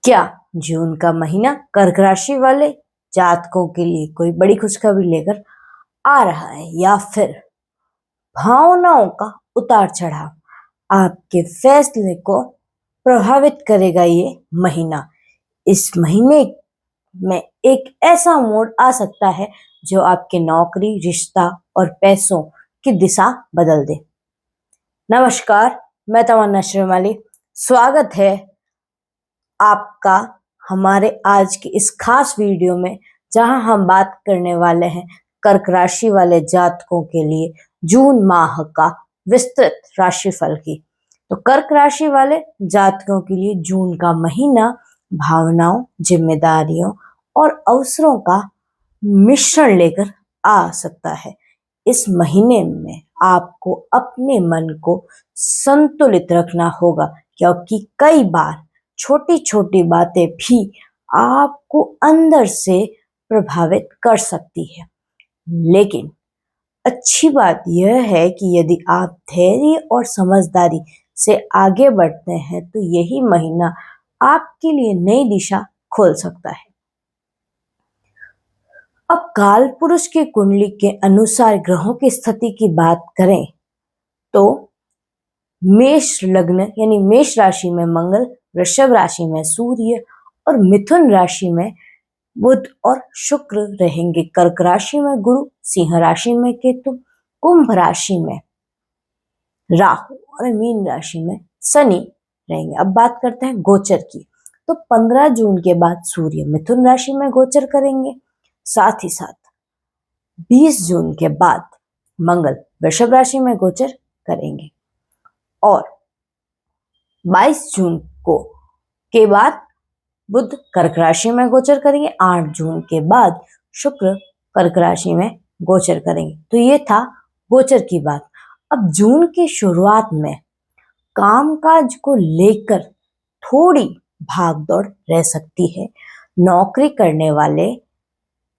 क्या जून का महीना कर्क राशि वाले जातकों के लिए कोई बड़ी खुशखबरी लेकर आ रहा है या फिर भावनाओं का उतार चढ़ाव आपके फैसले को प्रभावित करेगा? ये महीना, इस महीने में एक ऐसा मोड़ आ सकता है जो आपके नौकरी, रिश्ता और पैसों की दिशा बदल दे। नमस्कार, मैं तमन्ना श्रीमाली। स्वागत है आपका हमारे आज की इस खास वीडियो में, जहां हम बात करने वाले हैं कर्क राशि वाले जातकों के लिए जून माह का विस्तृत राशिफल की। तो कर्क राशि वाले जातकों के लिए जून का महीना भावनाओं, जिम्मेदारियों और अवसरों का मिश्रण लेकर आ सकता है। इस महीने में आपको अपने मन को संतुलित रखना होगा, क्योंकि कई बार छोटी छोटी बातें भी आपको अंदर से प्रभावित कर सकती है। लेकिन अच्छी बात यह है कि यदि आप धैर्य और समझदारी से आगे बढ़ते हैं तो यही महीना आपके लिए नई दिशा खोल सकता है। अब काल पुरुष की कुंडली के अनुसार ग्रहों की स्थिति की बात करें तो मेष लग्न यानी मेष राशि में मंगल, वृषभ राशि में सूर्य और मिथुन राशि में बुध और शुक्र रहेंगे। कर्क राशि में गुरु, सिंह राशि में केतु, कुंभ राशि में राहु और मीन राशि में शनि रहेंगे। अब बात करते हैं गोचर की। तो 15 जून के बाद सूर्य मिथुन राशि में गोचर करेंगे। साथ ही साथ 20 जून के बाद मंगल वृषभ राशि में गोचर करेंगे और 22 जून के बाद बुध कर्क राशि में गोचर करेंगे। 8 जून के बाद शुक्र कर्क राशि में गोचर करेंगे। तो ये था गोचर की बात। अब जून की शुरुआत में कामकाज को लेकर थोड़ी भागदौड़ रह सकती है। नौकरी करने वाले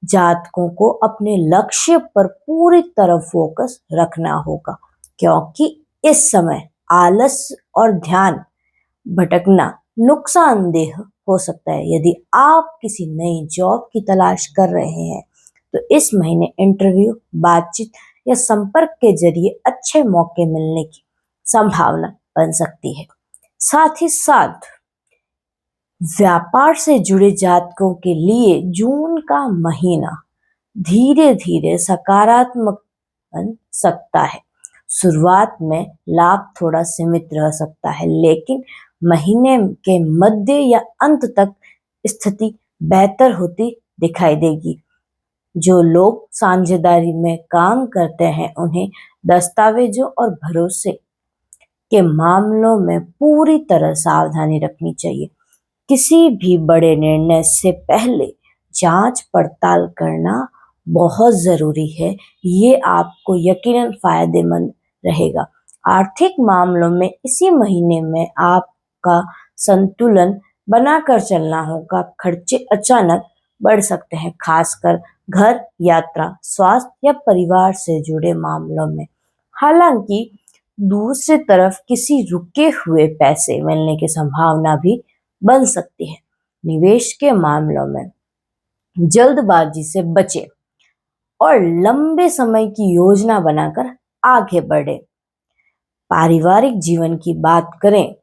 जातकों को अपने लक्ष्य पर पूरी तरह फोकस रखना होगा, क्योंकि इस समय आलस और ध्यान भटकना नुकसानदेह हो सकता है। यदि आप किसी नई जॉब की तलाश कर रहे हैं तो इस महीने इंटरव्यू, बातचीत या संपर्क के जरिए अच्छे मौके मिलने की संभावना बन सकती है। साथ ही साथ व्यापार से जुड़े जातकों के लिए जून का महीना धीरे धीरे सकारात्मक बन सकता है। शुरुआत में लाभ थोड़ा सीमित रह सकता है, लेकिन महीने के मध्य या अंत तक स्थिति बेहतर होती दिखाई देगी। जो लोग साझेदारी में काम करते हैं उन्हें दस्तावेजों और भरोसे के मामलों में पूरी तरह सावधानी रखनी चाहिए। किसी भी बड़े निर्णय से पहले जांच पड़ताल करना बहुत जरूरी है। ये आपको यकीनन फायदेमंद रहेगा। आर्थिक मामलों में इसी महीने में आपका संतुलन बनाकर चलना होगा। खर्चे अचानक बढ़ सकते हैं, खासकर घर, यात्रा, स्वास्थ्य या परिवार से जुड़े मामलों में। हालांकि दूसरी तरफ किसी रुके हुए पैसे मिलने की संभावना भी बन सकती है। निवेश के मामलों में जल्दबाजी से बचें और लंबे समय की योजना बनाकर आगे बढ़े। पारिवारिक जीवन की बात करें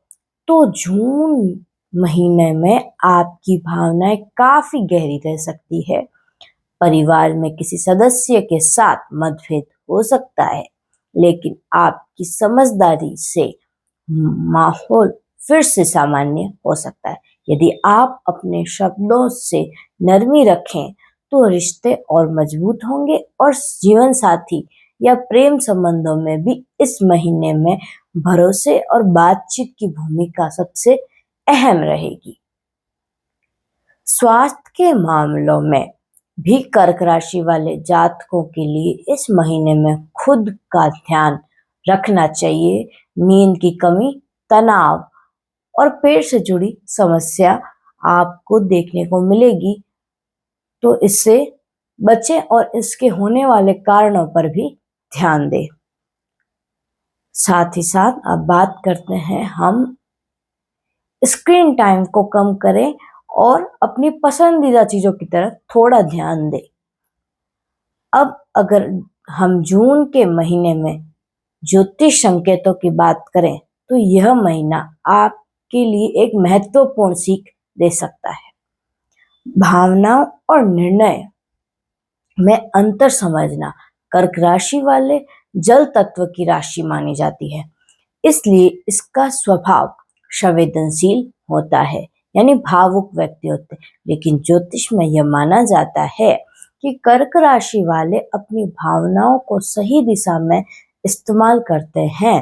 तो जून महीने में आपकी भावनाएं काफी गहरी रह सकती है। परिवार में किसी सदस्य के साथ मतभेद हो सकता है, लेकिन आपकी समझदारी से माहौल फिर से सामान्य हो सकता है। यदि आप अपने शब्दों से नरमी रखें तो रिश्ते और मजबूत होंगे और जीवन साथी या प्रेम संबंधों में भी इस महीने में भरोसे और बातचीत की भूमिका सबसे अहम रहेगी। स्वास्थ्य के मामलों में भी कर्क राशि वाले जातकों के लिए इस महीने में खुद का ध्यान रखना चाहिए। नींद की कमी, तनाव और पेट से जुड़ी समस्या आपको देखने को मिलेगी, तो इससे बचें और इसके होने वाले कारणों पर भी ध्यान दें। साथ ही साथ अब बात करते हैं हम स्क्रीन टाइम को कम करें और अपनी पसंदीदा चीजों की तरफ थोड़ा ध्यान दें। अब अगर हम जून के महीने में ज्योतिष संकेतों की बात करें तो यह महीना आपके लिए एक महत्वपूर्ण सीख दे सकता है। भावनाओं और निर्णय में अंतर समझना। कर्क राशि वाले जल तत्व की राशि मानी जाती है, इसलिए इसका स्वभाव संवेदनशील होता है, यानी भावुक व्यक्ति होते हैं। लेकिन ज्योतिष में यह माना जाता है कि कर्क राशि वाले अपनी भावनाओं को सही दिशा में इस्तेमाल करते हैं,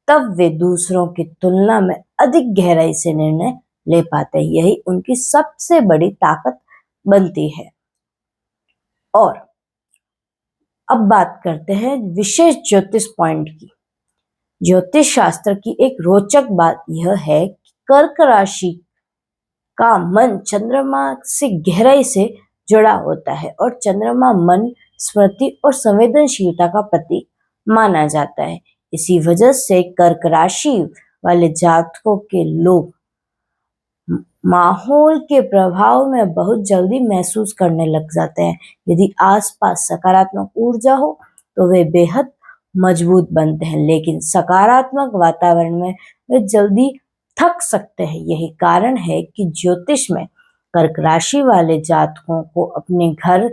तब वे दूसरों की तुलना में अधिक गहराई से निर्णय ले पाते हैं। यही उनकी सबसे बड़ी ताकत बनती है। और अब बात करते हैं विशेष ज्योतिष पॉइंट की। ज्योतिष शास्त्र की एक रोचक बात यह है कि कर्क राशि का मन चंद्रमा से गहराई से जुड़ा होता है और चंद्रमा मन, स्मृति और संवेदनशीलता का प्रतीक माना जाता है। इसी वजह से कर्क राशि वाले जातकों के लोग माहौल के प्रभाव में बहुत जल्दी महसूस करने लग जाते हैं। यदि आसपास सकारात्मक ऊर्जा हो तो वे बेहद मजबूत बनते हैं, लेकिन सकारात्मक वातावरण में वे जल्दी थक सकते हैं। यही कारण है कि ज्योतिष में कर्क राशि वाले जातकों को अपने घर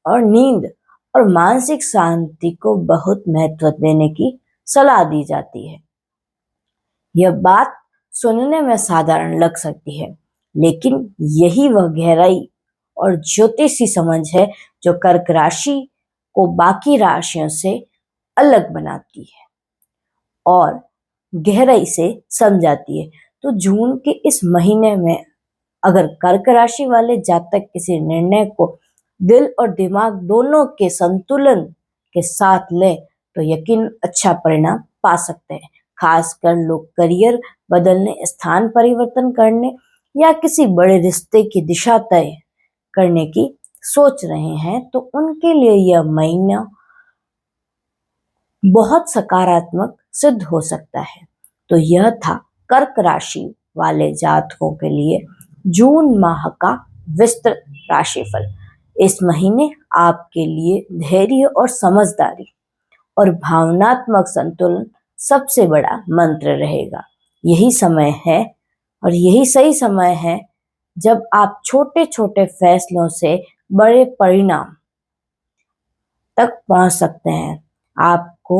और नींद और मानसिक शांति को बहुत महत्व देने की सलाह दी जाती है। यह बात सुनने में साधारण लग सकती है, लेकिन यही वह गहराई और ज्योतिषी समझ है जो कर्क राशि को बाकी राशियों से अलग बनाती है और गहराई से समझाती है। तो जून के इस महीने में अगर कर्क राशि वाले जातक किसी निर्णय को दिल और दिमाग दोनों के संतुलन के साथ ले तो यकीन अच्छा परिणाम पा सकते हैं। खासकर लोग करियर बदलने, स्थान परिवर्तन करने या किसी बड़े रिश्ते की दिशा तय करने की सोच रहे हैं तो उनके लिए यह महीना बहुत सकारात्मक सिद्ध हो सकता है। तो यह था कर्क राशि वाले जातकों के लिए जून माह का विस्तृत राशिफल। इस महीने आपके लिए धैर्य और समझदारी और भावनात्मक संतुलन सबसे बड़ा मंत्र रहेगा। यही समय है और यही सही समय है जब आप छोटे छोटे फैसलों से बड़े परिणाम तक पहुंच सकते हैं। आपको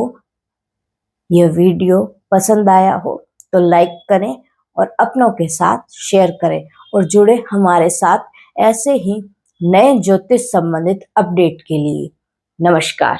यह वीडियो पसंद आया हो तो लाइक करें और अपनों के साथ शेयर करें और जुड़े हमारे साथ ऐसे ही नए ज्योतिष संबंधित अपडेट के लिए। नमस्कार।